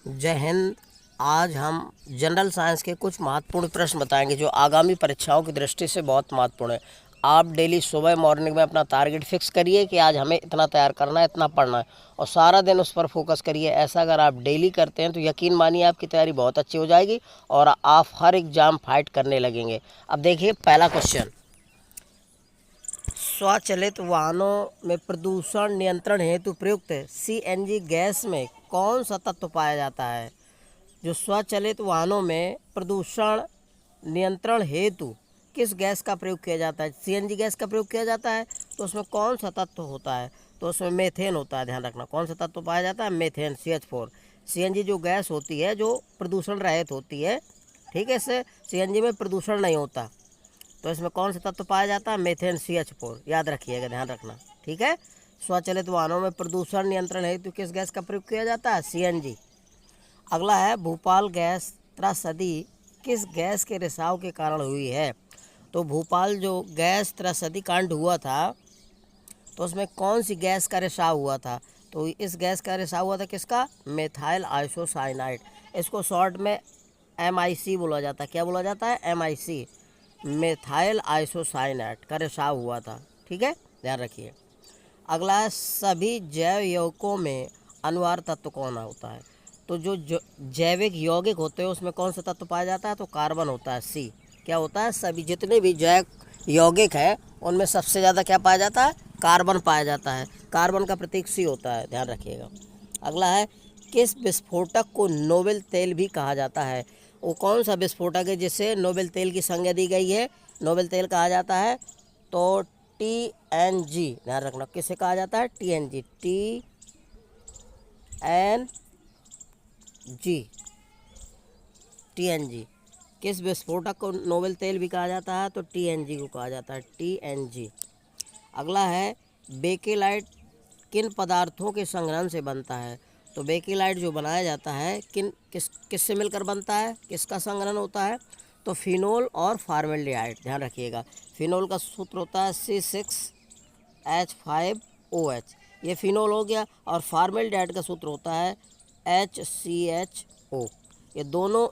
जय हिंद। आज हम जनरल साइंस के कुछ महत्वपूर्ण प्रश्न बताएंगे जो आगामी परीक्षाओं की दृष्टि से बहुत महत्वपूर्ण है। आप डेली सुबह मॉर्निंग में अपना टारगेट फिक्स करिए कि आज हमें इतना तैयार करना है, इतना पढ़ना है, और सारा दिन उस पर फोकस करिए। ऐसा अगर आप डेली करते हैं तो यकीन मानिए आपकी तैयारी बहुत अच्छी हो जाएगी और आप हर एग्ज़ाम फाइट करने लगेंगे। अब देखिए पहला क्वेश्चन, स्वचालित वाहनों में प्रदूषण नियंत्रण हेतु प्रयुक्त सीएनजी गैस में कौन सा तत्व पाया जाता है? जो स्वचालित वाहनों में प्रदूषण नियंत्रण हेतु किस गैस का प्रयोग किया जाता है? सीएनजी गैस का प्रयोग किया जाता है। तो उसमें कौन सा तत्व होता है? तो उसमें मेथेन होता है। ध्यान रखना, कौन सा तत्व पाया जाता है? Methane, CH4। सीएनजी जो गैस होती है जो प्रदूषण रहित होती है, ठीक है, इससे सीएनजी में प्रदूषण नहीं होता। तो इसमें कौन सा तत्व पाया जाता है? Methane, CH4। याद रखिएगा, ध्यान रखना, ठीक है। स्वचालित वाहनों में प्रदूषण नियंत्रण हेतु किस गैस का प्रयोग किया जाता है? सीएनजी। अगला है, भोपाल गैस त्रासदी किस गैस के रिसाव के कारण हुई है? तो भोपाल जो गैस त्रासदी कांड हुआ था तो उसमें कौन सी गैस का रिसाव हुआ था? तो इस गैस का रिसाव हुआ था किसका? Methyl isocyanide. इसको शॉर्ट में MIC बोला जाता है। क्या बोला जाता है? MIC, मेथाइल आइसोसाइनाइड का रिसाव हुआ था, ठीक है, ध्यान रखिए। अगला है, सभी जैव यौगिकों में अनिवार्य तत्व कौन होता है? तो जो जैविक यौगिक होते हैं उसमें कौन सा तत्व पाया जाता है? तो कार्बन होता है, C। क्या होता है? सभी जितने भी जैव यौगिक हैं उनमें सबसे ज़्यादा क्या पाया जाता है? कार्बन पाया जाता है। कार्बन का प्रतीक C होता है, ध्यान रखिएगा। अगला है, किस विस्फोटक को नोबेल तेल भी कहा जाता है? वो कौन सा विस्फोटक है जिसे नोबेल तेल की संज्ञा दी गई है? नोबेल तेल कहा जाता है तो TNG। ध्यान रखना, किसे कहा जाता है? TNG, TNG। किस विस्फोटक को नोबेल तेल भी कहा जाता है? तो TNG को कहा जाता है, TNG। अगला है, बेकेलाइट किन पदार्थों के संग्रहण से बनता है? तो बेकेलाइट जो बनाया जाता है किससे मिलकर बनता है? किसका संग्रहण होता है? तो फिनोल और फार्मेल्डिहाइड। ध्यान रखिएगा, फिनोल का सूत्र होता है C6H5OH, ये फिनोल हो गया, और फार्मेल्डिहाइड का सूत्र होता है HCHO। ये दोनों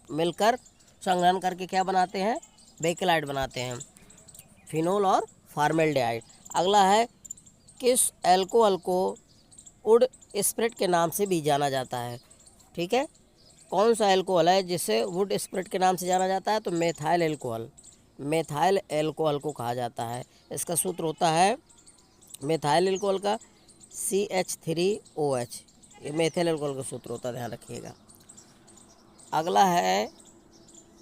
मिलकर संग्रहण करके क्या बनाते हैं? बेकेलाइट बनाते हैं, फिनोल और फार्मेल्डिहाइड। अगला है, किस एल्कोहल को वुड स्प्रिट के नाम से भी जाना जाता है? ठीक है, कौन सा एल्कोहल है जिसे वुड स्प्रिट के नाम से जाना जाता है? तो मेथाइल एल्कोहल, मेथाइल एल्कोहल को कहा जाता है। इसका सूत्र होता है मेथाइल एल्कोहल का CH3OH। ये मेथाइल एल्कोहल का सूत्र होता है, ध्यान रखिएगा। अगला है,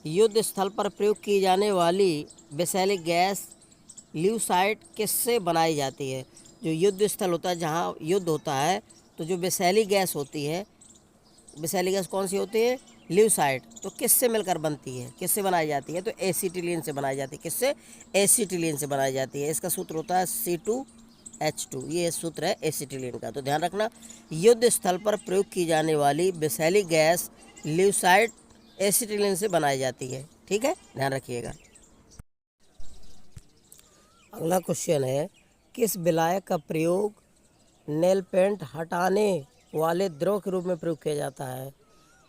युद्ध स्थल पर प्रयोग की जाने वाली विषैली गैस ल्यूसाइड किससे बनाई जाती है? जो युद्ध स्थल होता है, जहाँ युद्ध होता है, तो जो विषैली गैस होती है, विषैली गैस कौन सी होती है? ल्यूसाइड। तो किससे मिलकर बनती है? किससे बनाई जाती है? तो एसिटिलीन से बनाई जाती है। किससे? एसिटिलीन से बनाई जाती है। इसका सूत्र होता है C2H2। ये सूत्र है एसिटिलीन का। तो ध्यान रखना, युद्ध स्थल पर प्रयोग की जाने वाली विषैली गैस ल्यूसाइड एसिटिलीन से बनाई जाती है, ठीक है, ध्यान रखिएगा। अगला क्वेश्चन है, किस विलायक का प्रयोग नेल पेंट हटाने वाले द्रव के रूप में प्रयोग किया जाता है?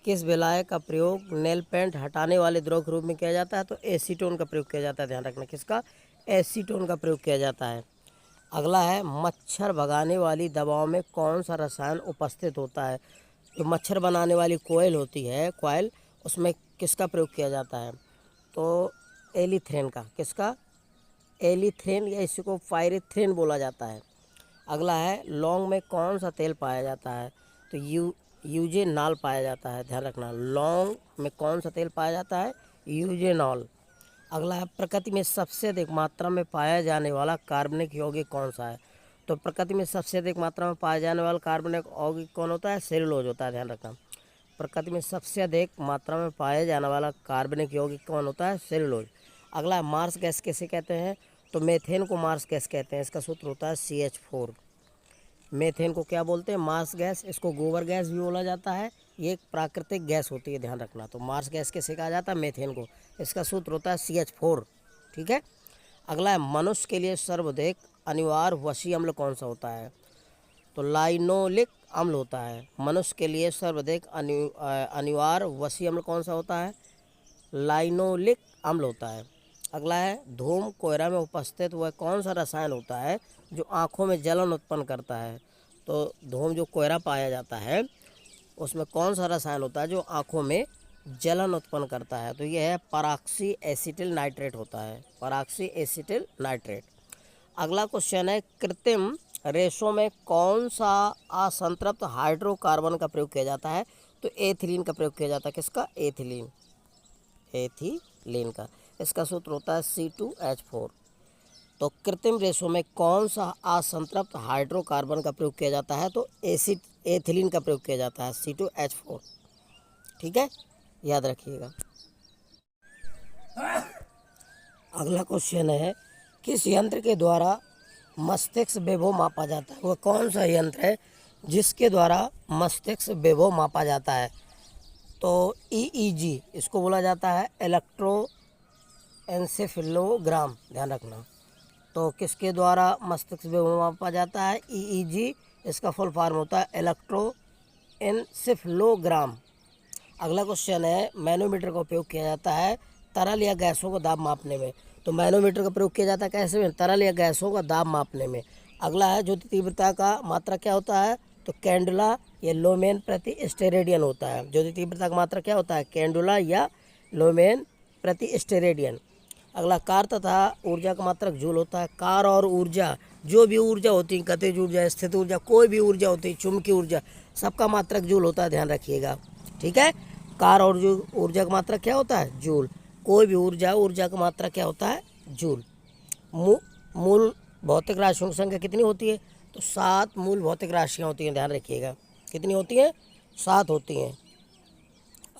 किस विलायक का प्रयोग नेल पेंट हटाने वाले द्रव के रूप में किया जाता है? तो एसीटोन का प्रयोग किया जाता है। ध्यान रखना, किसका? एसीटोन का प्रयोग किया जाता है। अगला है, मच्छर भगाने वाली दवाओं में कौन सा रसायन उपस्थित होता है? जो मच्छर बनाने वाली कोयल होती है, कोयल, उसमें किसका प्रयोग किया जाता है? तो एलिथ्रेन का। किसका? एलिथ्रेन, या इसी को पायरेथ्रेन बोला जाता है। अगला है, लौंग में कौन सा तेल पाया जाता है? तो यूजेनॉल पाया जाता है। ध्यान रखना, लौंग में कौन सा तेल पाया जाता है? यूजेनॉल। अगला है, प्रकृति में सबसे अधिक मात्रा में पाया जाने वाला कार्बनिक यौगिक कौन सा है? तो प्रकृति में सबसे अधिक मात्रा में पाया जाने वाला कार्बनिक यौगिक कौन होता है? सेलुलोज होता है। ध्यान रखना, प्रकृति में सबसे अधिक मात्रा में पाया जाने वाला कार्बनिक यौगिक कौन होता है? सेलुलोज। अगला, मार्स गैस किसे कहते हैं? तो मेथेन को मार्स गैस कहते हैं। इसका सूत्र होता है CH4। मेथेन को क्या बोलते हैं? Marsh gas. इसको गोबर गैस भी बोला जाता है। ये एक प्राकृतिक गैस होती है, ध्यान रखना। तो मार्स गैस किसे कहा जाता है? मेथेन को। इसका सूत्र होता है CH4, ठीक है। अगला है, मनुष्य के लिए सर्वाधिक अनिवार्य वसीय अम्ल कौन सा होता है? तो लाइनोलिक अम्ल होता है। मनुष्य के लिए सर्वाधिक अनिवार्य वसीय अम्ल कौन सा होता है? लाइनोलिक अम्ल होता है। अगला है, धूम कोयरा में उपस्थित वह कौन सा रसायन होता है जो आँखों में जलन उत्पन्न करता है? तो धूम जो कोयरा पाया जाता है उसमें कौन सा रसायन होता है जो आँखों में जलन उत्पन्न करता है? तो यह है पराक्सी एसिटिल नाइट्रेट होता है, पराक्सी एसिटिल नाइट्रेट। अगला क्वेश्चन है, कृत्रिम रेशों में कौन सा असंतृप्त हाइड्रोकार्बन का प्रयोग किया जाता है? तो एथिलीन का प्रयोग किया जाता है। किसका? एथिलीन, एथिलीन का। इसका सूत्र होता है C2H4। तो कृत्रिम रेशों में कौन सा असंतृप्त हाइड्रोकार्बन का प्रयोग किया जाता है? तो एथिलीन का प्रयोग किया जाता है, C2H4। ठीक है, याद रखिएगा। अगला क्वेश्चन है, किस यंत्र के द्वारा मस्तिष्क वैभव मापा जाता है? वह कौन सा यंत्र है जिसके द्वारा मस्तिष्क वैभव मापा जाता है? तो EEG, इसको बोला जाता है इलेक्ट्रोएन्सेफेलोग्राम, ध्यान रखना। तो किसके द्वारा मस्तिष्क वैभव मापा जाता है? EEG, इसका फुल फॉर्म होता है इलेक्ट्रोएन्सेफेलोग्राम। अगला क्वेश्चन है, मैनोमीटर का उपयोग किया जाता है तरल या गैसों का दाब मापने में। तो मैनोमीटर का प्रयोग किया जाता है कैसे में? तरल या गैसों का दाब मापने में। अगला है, ज्योति तीव्रता का मात्रा क्या होता है? तो कैंडुला या लुमेन प्रति स्टेरेडियन होता है। ज्योति तीव्रता का मात्रा क्या होता है? कैंडुला या लुमेन प्रति स्टेरेडियन। अगला, कार तथा ऊर्जा का मात्रक जूल होता है। कार और ऊर्जा, जो भी ऊर्जा होती है, गतिज ऊर्जा, स्थित ऊर्जा, कोई भी ऊर्जा होती है, चुंबकीय ऊर्जा, सबका मात्रक जूल होता है, ध्यान रखिएगा। ठीक है, कार और जो ऊर्जा का मात्रक क्या होता है? जूल। कोई भी ऊर्जा का मात्रा क्या होता है? जूल। मूल भौतिक राशियों की संख्या कितनी होती है? तो 7 मूल भौतिक राशियाँ होती हैं, ध्यान रखिएगा। कितनी होती हैं? 7 होती हैं।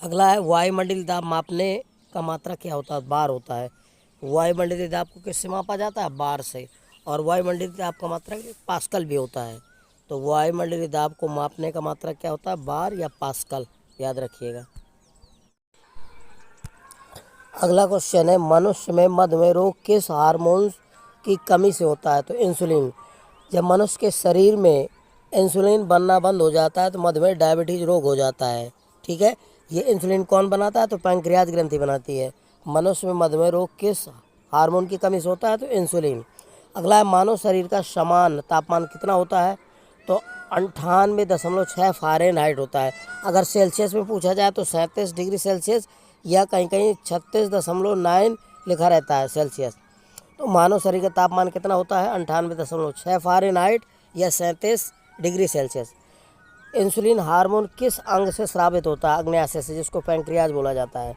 अगला है, वायुमंडलीय दाब मापने का मात्रा क्या होता है? बार होता है। वायुमंडलीय दाब को किससे मापा जाता है? बार से। और वायुमंडलीय दाब का मात्रा पास्कल भी होता है। तो वायुमंडलीय दाब को मापने का मात्रा क्या होता है? बार या पास्कल, याद रखिएगा। अगला क्वेश्चन है, मनुष्य में मधुमेह रोग किस हार्मोन की कमी से होता है? तो इंसुलिन। जब मनुष्य के शरीर में इंसुलिन बनना बंद हो जाता है तो मधुमेह डायबिटीज रोग हो जाता है। ठीक है, ये इंसुलिन कौन बनाता है? तो पैंक्रियाज ग्रंथि बनाती है। मनुष्य में मधुमेह रोग किस हार्मोन की कमी से होता है? तो इंसुलिन। अगला है, मानव शरीर का समान तापमान कितना होता है? तो 98.6 फ़ारेनहाइट होता है। अगर सेल्सियस में पूछा जाए तो 37 डिग्री सेल्सियस या कहीं कहीं 36.9 लिखा रहता है सेल्सियस। तो मानव शरीर का तापमान कितना होता है? 98.6 फ़ारेनहाइट या 37 डिग्री सेल्सियस। इंसुलिन हार्मोन किस अंग से स्रावित होता है? अग्न्याशय से, जिसको पैंक्रियाज बोला जाता है।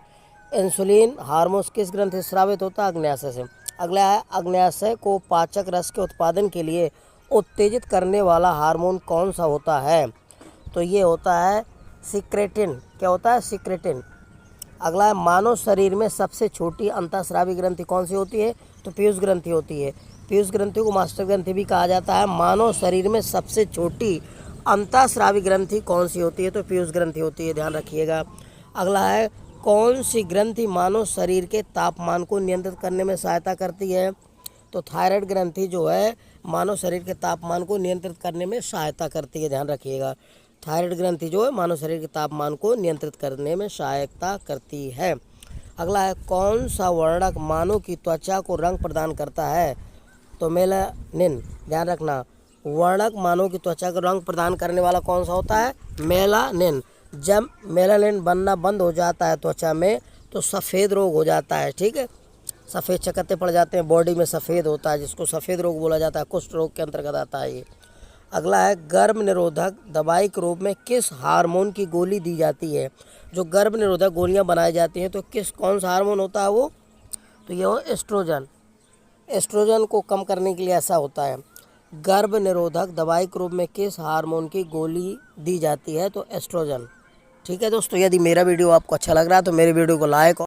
इंसुलिन हार्मोन किस ग्रंथि से स्रावित होता है? अग्न्याशय से। अगला है, अग्न्याशय को पाचक रस के उत्पादन के लिए उत्तेजित करने वाला हार्मोन कौन सा होता है? तो ये होता है सिक्रेटिन। क्या होता है? सिक्रेटिन। अगला है, मानव शरीर में सबसे छोटी अंतःस्रावी ग्रंथि कौन सी होती है? तो पीयूष ग्रंथि होती है। पीयूष ग्रंथि को मास्टर ग्रंथि भी कहा जाता है। मानव शरीर में सबसे छोटी अंतःस्रावी ग्रंथि कौन सी होती है? तो पीयूष ग्रंथि होती है, ध्यान रखिएगा। अगला है, कौन सी ग्रंथि मानव शरीर के तापमान को नियंत्रित करने में सहायता करती है? तो थायराइड ग्रंथि जो है मानव शरीर के तापमान को नियंत्रित करने में सहायता करती है, ध्यान रखिएगा। थायराइड ग्रंथि जो है मानव शरीर के तापमान को नियंत्रित करने में सहायता करती है। अगला है, कौन सा वर्णक मानव की त्वचा को रंग प्रदान करता है? तो मेलानिन, ध्यान रखना। वर्णक मानव की त्वचा को रंग प्रदान करने वाला कौन सा होता है? मेलानिन। जब मेलानिन बनना बंद हो जाता है त्वचा में तो सफ़ेद रोग हो जाता है। ठीक है, सफ़ेद चकत्ते पड़ जाते हैं, बॉडी में सफ़ेद होता है, जिसको सफ़ेद रोग बोला जाता है। कुष्ठ रोग के अंतर्गत आता है ये। अगला है, गर्भ निरोधक दवाई के रूप में किस हार्मोन की गोली दी जाती है? जो गर्भ निरोधक गोलियां बनाई जाती हैं तो कौन सा हार्मोन होता है वो? तो ये हो एस्ट्रोजन। एस्ट्रोजन को कम करने के लिए ऐसा होता है। गर्भ निरोधक दवाई के रूप में किस हार्मोन की गोली दी जाती है? तो एस्ट्रोजन। ठीक है दोस्तों, यदि मेरा वीडियो आपको अच्छा लग रहा है तो मेरे वीडियो को लाइक